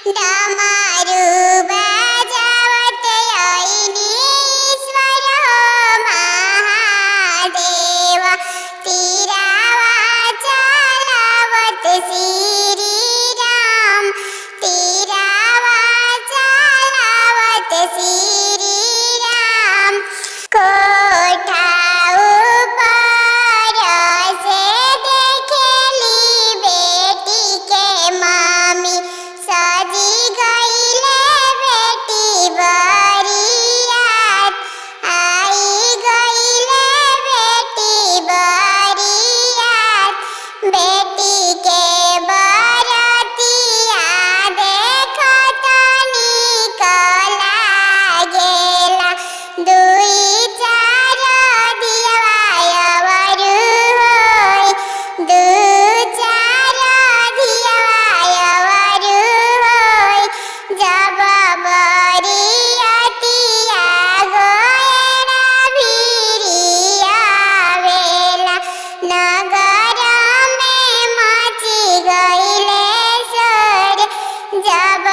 डमरू बजावत ऐनीश्वर महादेव तीरावा चालवत श्रीराम तीरावा चालवत श्रीराम कोठा ऊपर से देखेली बेटी के मामी सजी गईले बेटी बरियात आई गईले बेटी बरियात बेटी के बरतिया देखत निक लागेला दुई चार दियवायवरु होय दू चार दियवायवरु होय जब बरियतिया गोएड़ा भिरिया वेला नगर में मची गईले शोर जब